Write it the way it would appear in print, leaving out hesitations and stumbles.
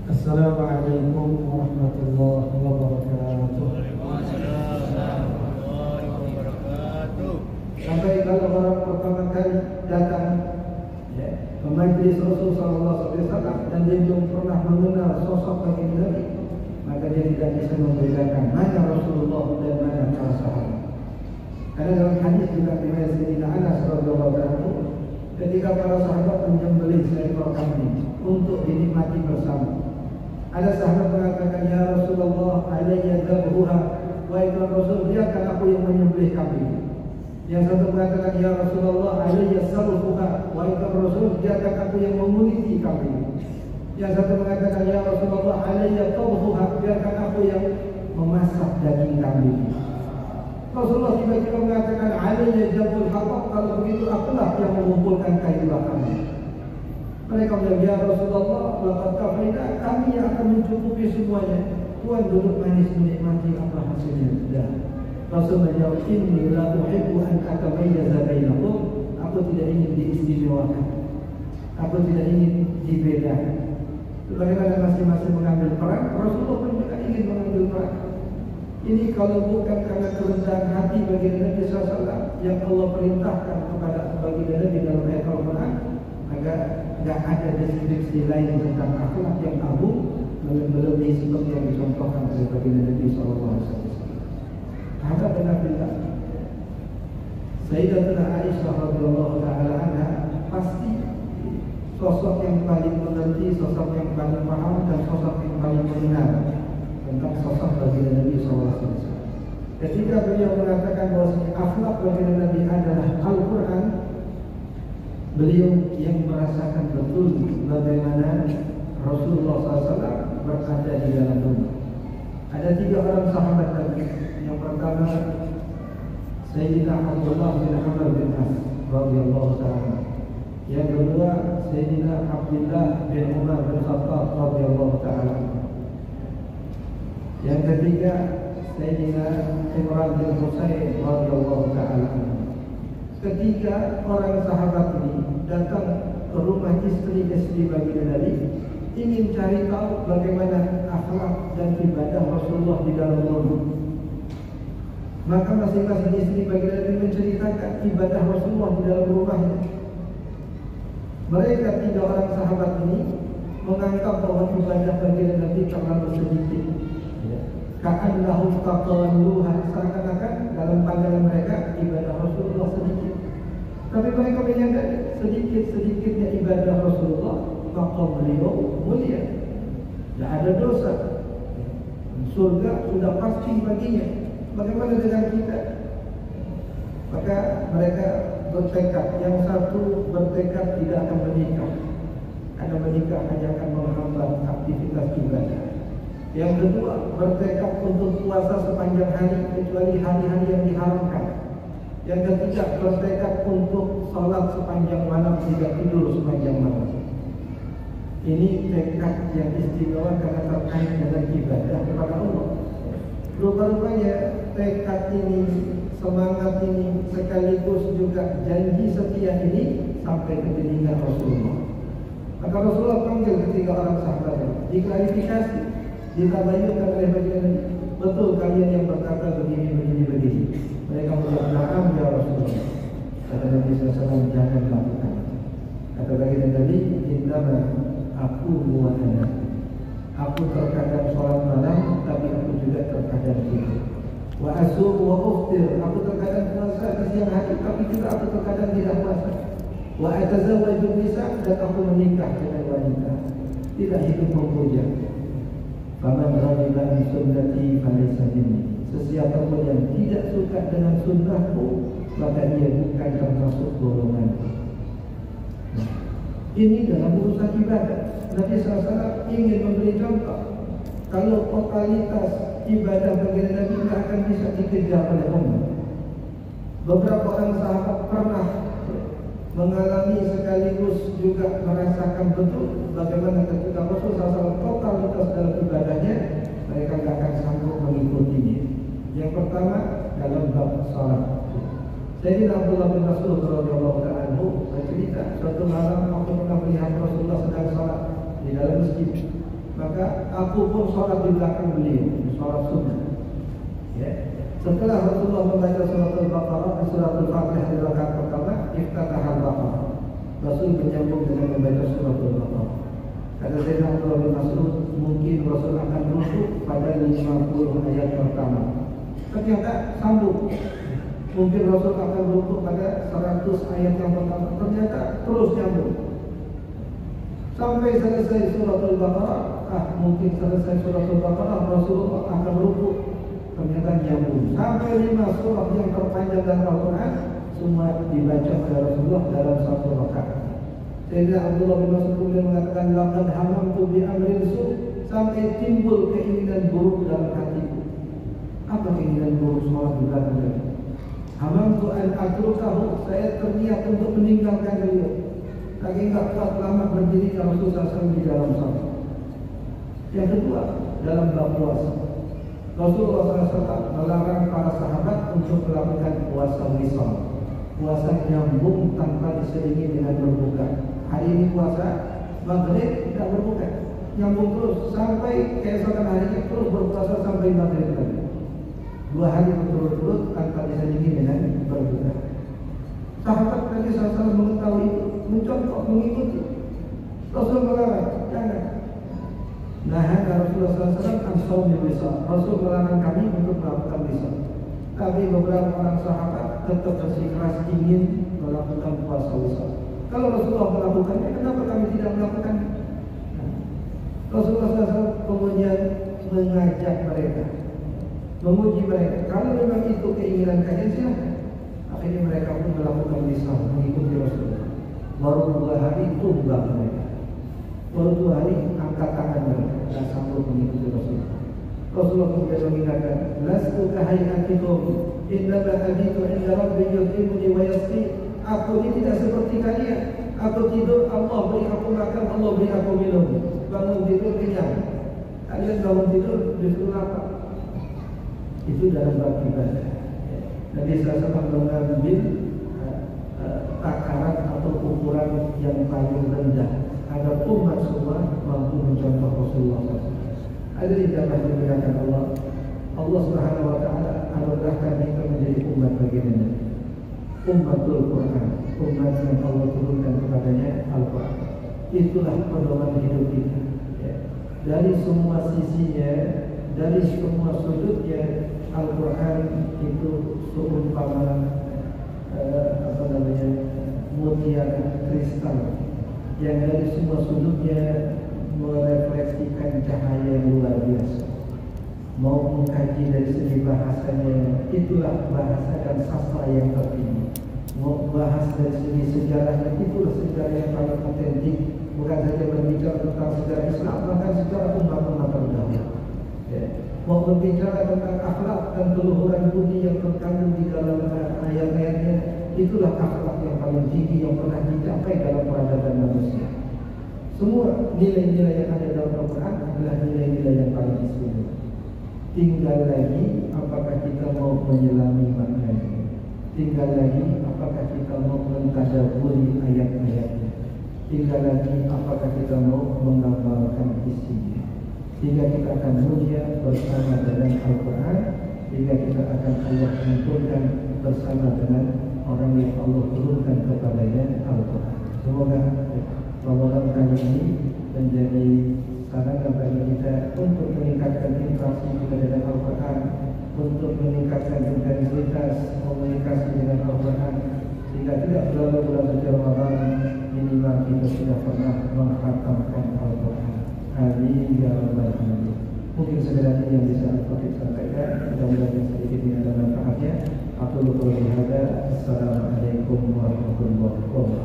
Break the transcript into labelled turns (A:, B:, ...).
A: Assalamualaikum warahmatullahi wabarakatuh. Sampai kalau orang pertama kali datang ke majlis Rasul sallallahu alaihi wasallam dan dia belum pernah mengenal sosok baginda Nabi, maka dia tidak bisa membedakan mana Rasulullah dan mana para sahabat. Karena dalam hadis juga riwayat Sayyidina Anas radhiyallahu anhu, ketika para sahabat menyembelih seekor kambing untuk dinikmati bersama, ada sahabat mengatakan, "Ya Rasulullah, alayya dhabhuha." Wahai Tuhan Rasul, biarkan aku yang menyembelih kambing. Yang satu mengatakan, "Ya Rasulullah, alayya sarfuha." Wahai Tuhan Rasul, biarkan aku yang menguliti kambing. Yang satu mengatakan, "Ya Rasulullah, alayya tabhuha." Biarkan aku yang memasak daging kambing. Rasulullah tiba-tiba mengatakan, "Alayya jabul hatab." Kalau begitu akulah yang mengumpulkan kayu bakar. Mereka bilang, "Ya Rasulullah, laqad kafaina." Kami yang akan mencukupi semuanya. Tuhan duduk manis menikmati apa hasilnya. Sudah. Rasul menjawab, "Inni la uhibbu an atamayyaza bainakum." Aku tidak ingin diistimewakan. Aku tidak ingin dibedakan. Bagaimana masing-masing mengambil peran, Rasulullah pun juga ingin mengambil peran. Ini kalau bukan karena kerendahan hati bagi Nabi SAW yang Allah perintahkan kepada baginda Nabi dalam ayat Al-Quran, maka tidak ada deskripsi lain tentang akhlak yang agung melebihi seperti yang dicontohkan oleh baginda Nabi SAW. Sahabat Nabi Sayyidatuna Aisyah radhiyallahu taala anha pasti sosok yang paling mengerti, sosok yang paling paham, dan sosok yang paling mengenal tentang sosok baginda Nabi SAW. Ketika beliau mengatakan bahwa akhlak baginda Nabi adalah Al-Quran, beliau yang merasakan betul bagaimana Rasulullah SAW berada di dalam rumah. Ada 3 orang sahabat Nabi. Yang pertama Sayyidina Abdullah bin Amr bin As radhiyallahu ta'ala. Yang kedua Sayyidina Abdullah bin Umar bin Khattab radhiyallahu ta'ala. Yang ketiga Sayyidina Imran bin Husain radhiyallahu ta'ala. Ketiga orang sahabat ini datang ke rumah istri-istri baginda Nabi, ingin cari tahu bagaimana akhlak dan ibadah Rasulullah di dalam rumah. Maka masing-masing istri baginda Nabi menceritakan ibadah Rasulullah di dalam rumahnya. Mereka 3 orang sahabat ini menganggap bahwa ibadah baginda Nabi terlalu sedikit. Ka'annahum taqalluha, seakan-akan dalam pandangan mereka ibadah Rasulullah sedikit. Tapi mereka menyadari sedikit-sedikitnya ibadah Rasulullah, maka beliau mulia, tidak ada dosa, surga sudah pasti baginya. Bagaimana dengan kita? Maka mereka bertekad. Yang satu bertekad tidak akan menikah, karena menikah hanya akan menghambat aktivitas ibadah. Yang kedua bertekad untuk puasa sepanjang hari kecuali hari-hari yang diharamkan. Yang ketiga bertekad untuk sholat sepanjang malam, tidak tidur sepanjang malam. Ini tekad yang istimewa karena terkait dengan ibadah kepada Allah. Rupa-rupanya tekad ini, semangat ini, sekaligus juga janji setia ini sampai ke telinga Rasulullah. Maka Rasulullah panggil 3 orang sahabat, diklarifikasi, ditabayunkan oleh baginda, betul kalian yang berkata begini. Mereka menjawab, "Na'am ya Rasulullah." Kata Nabi SAW, "Jangan lakukan." Kata baginda Nabi, "Indama aku mu'adana." Aku terkadang sholat malam, tapi aku juga terkadang tidur. Wa asum wa uftir. Aku terkadang puasa di siang hari, tapi juga aku terkadang tidak puasa. Wa atazawwaju nisa, dan aku menikah dengan wanita. Tidak hidup memuja. Faman raghiba an sunnati falaysa minni. Sesiapa pun yang tidak suka dengan sunnahku, maka dia bukan termasuk golonganku. Ini dalam urusan ibadah. Nabi SAW ingin memberi contoh. Kalau totalitas ibadah baginda Nabi tidak akan bisa dikejar oleh umat. Beberapa orang sahabat pernah mengalami sekaligus juga merasakan betul bagaimana ketika Rasulullah SAW totalitas dalam ibadahnya, mereka tidak akan sanggup mengikutinya. Yang pertama dalam bab salat. Sayyidina Abdullah bin Mas'ud radhiyallahu ta'ala anhu bercerita, suatu malam aku pernah melihat Rasulullah sedang salat di dalam masjid. maka aku pun sholat di belakang beliau, sholat sunnah. Ya. Setelah Rasulullah membaca surat Al-Baqarah, surat Al-Fatihah di rakaat pertama, iftataha Al-Baqarah. Rasul menyambung dengan membaca surat Al-Baqarah. Kata Sayyidina Abdullah bin Mas'ud, mungkin Rasul akan rukuk pada 50 ayat pertama. Ternyata sambung. Mungkin Rasul akan rukuk pada 100 ayat yang pertama. Ternyata terus nyambung. Sampai selesai surat Al-Baqarah, mungkin selesai surat Al-Baqarah Rasulullah akan rukuk. Ternyata nyambung. Sampai 5 surat yang terpanjang dalam Al-Quran semua dibaca oleh Rasulullah dalam satu rakaat. Sayyidina Abdullah bin Mas'ud kemudian mengatakan, laqad hamamtu bi amrin su', sampai timbul keinginan buruk dalam hatiku. Apa keinginan buruk sholat di belakang tadi? Hamamtu an atrukahu, saya terniat untuk meninggalkan beliau. Lagi enggak kuat lama berdiri Rasulullah SAW di dalam salat. Yang kedua, dalam bab puasa, Rasulullah SAW melarang para sahabat untuk melakukan puasa wisal, puasa nyambung tanpa diselingi dengan berbuka. Hari ini puasa maghrib tidak berbuka, nyambung terus sampai keesokan harinya terus berpuasa sampai maghrib lagi. 2 hari berturut-turut tanpa diselingi dengan berbuka. Sahabat Nabi SAW mengetahui itu, mencontoh, mengikuti. Rasul melarang, jangan. Nah, Rasulullah SAW an-shaumi wisal. Rasul melarang kami untuk melakukan wisal. Tapi beberapa orang sahabat tetap bersikeras ingin melakukan puasa wisal. Kalau Rasulullah melakukannya, kenapa kami tidak melakukannya? Rasulullah SAW kemudian mengajak mereka, menguji mereka. Kalau memang itu keinginan kalian, silakan. Akhirnya mereka pun melakukan wisal, mengikuti Rasulullah. Baru 2 hari tumbang mereka. Baru 2 hari angkat tangan mereka dan sambut mengikuti Rasulullah. Rasulullah kemudian mengingatkan, lastu kahayatikum, innama abitu inda rabbi yudhimuni wa yasqi. Aku ini tidak seperti kalian. Aku tidur, Allah beri aku makan, Allah beri aku minum. Bangun tidur kenyang. Kalian bangun tidur disuruh apa? Itu dalam bab ibadah. Nabi SAW mengambil takaran atau ukuran yang paling rendah agar umat semua mampu mencontoh Rasulullah SAW. Ada di dalam dimuliakan Allah. Allah Subhanahu Wa Taala anugerahkan kita menjadi umat baginda, umatul Quran, umat yang Allah turunkan kepadanya Al-Quran. Itulah pedoman hidup kita. Dari semua sisinya, dari semua sudutnya, Al-Quran itu seumpama mutiara kristal yang dari semua sudutnya merefleksikan cahaya yang luar biasa. Mau mengkaji dari segi bahasanya, itulah bahasa dan sastra yang tertinggi. Mau bahas dari segi sejarahnya, itulah sejarah yang paling otentik. Bukan saja berbicara tentang sejarah Islam, bahkan sejarah umat-umat terdahulu. Mau berbicara tentang akhlak dan keluhuran budi yang terkandung di dalam ayat-ayatnya, itulah akhlak yang paling tinggi yang pernah dicapai dalam peradaban manusia. Semua nilai-nilai yang ada dalam Al-Quran adalah nilai-nilai yang paling istimewa. Tinggal lagi apakah kita mau menyelami maknanya. Tinggal lagi apakah kita mau mentadaburi ayat-ayatnya. Tinggal lagi apakah kita mau mengamalkan isinya. Sehingga kita akan mulia bersama dengan Al-Quran, sehingga kita akan Allah kumpulkan bersama dengan orang yang Allah turunkan kepadanya Al-Quran. Semoga Ramadan kali ini menjadi sarana bagi kita untuk meningkatkan interaksi kita dengan Al-Quran, untuk meningkatkan intensitas komunikasi dengan Al-Quran, sehingga tidak berlalu bulan suci Ramadan minimal kita sudah pernah menghatamkan Al-Quran. Amin ya rabbal alamin. Mungkin sekedar ini yang bisa Al-Fatih sampaikan. Mudah-mudahan sedikit ini ada manfaatnya. Aku lupa berhada. Assalamualaikum warahmatullahi wabarakatuh.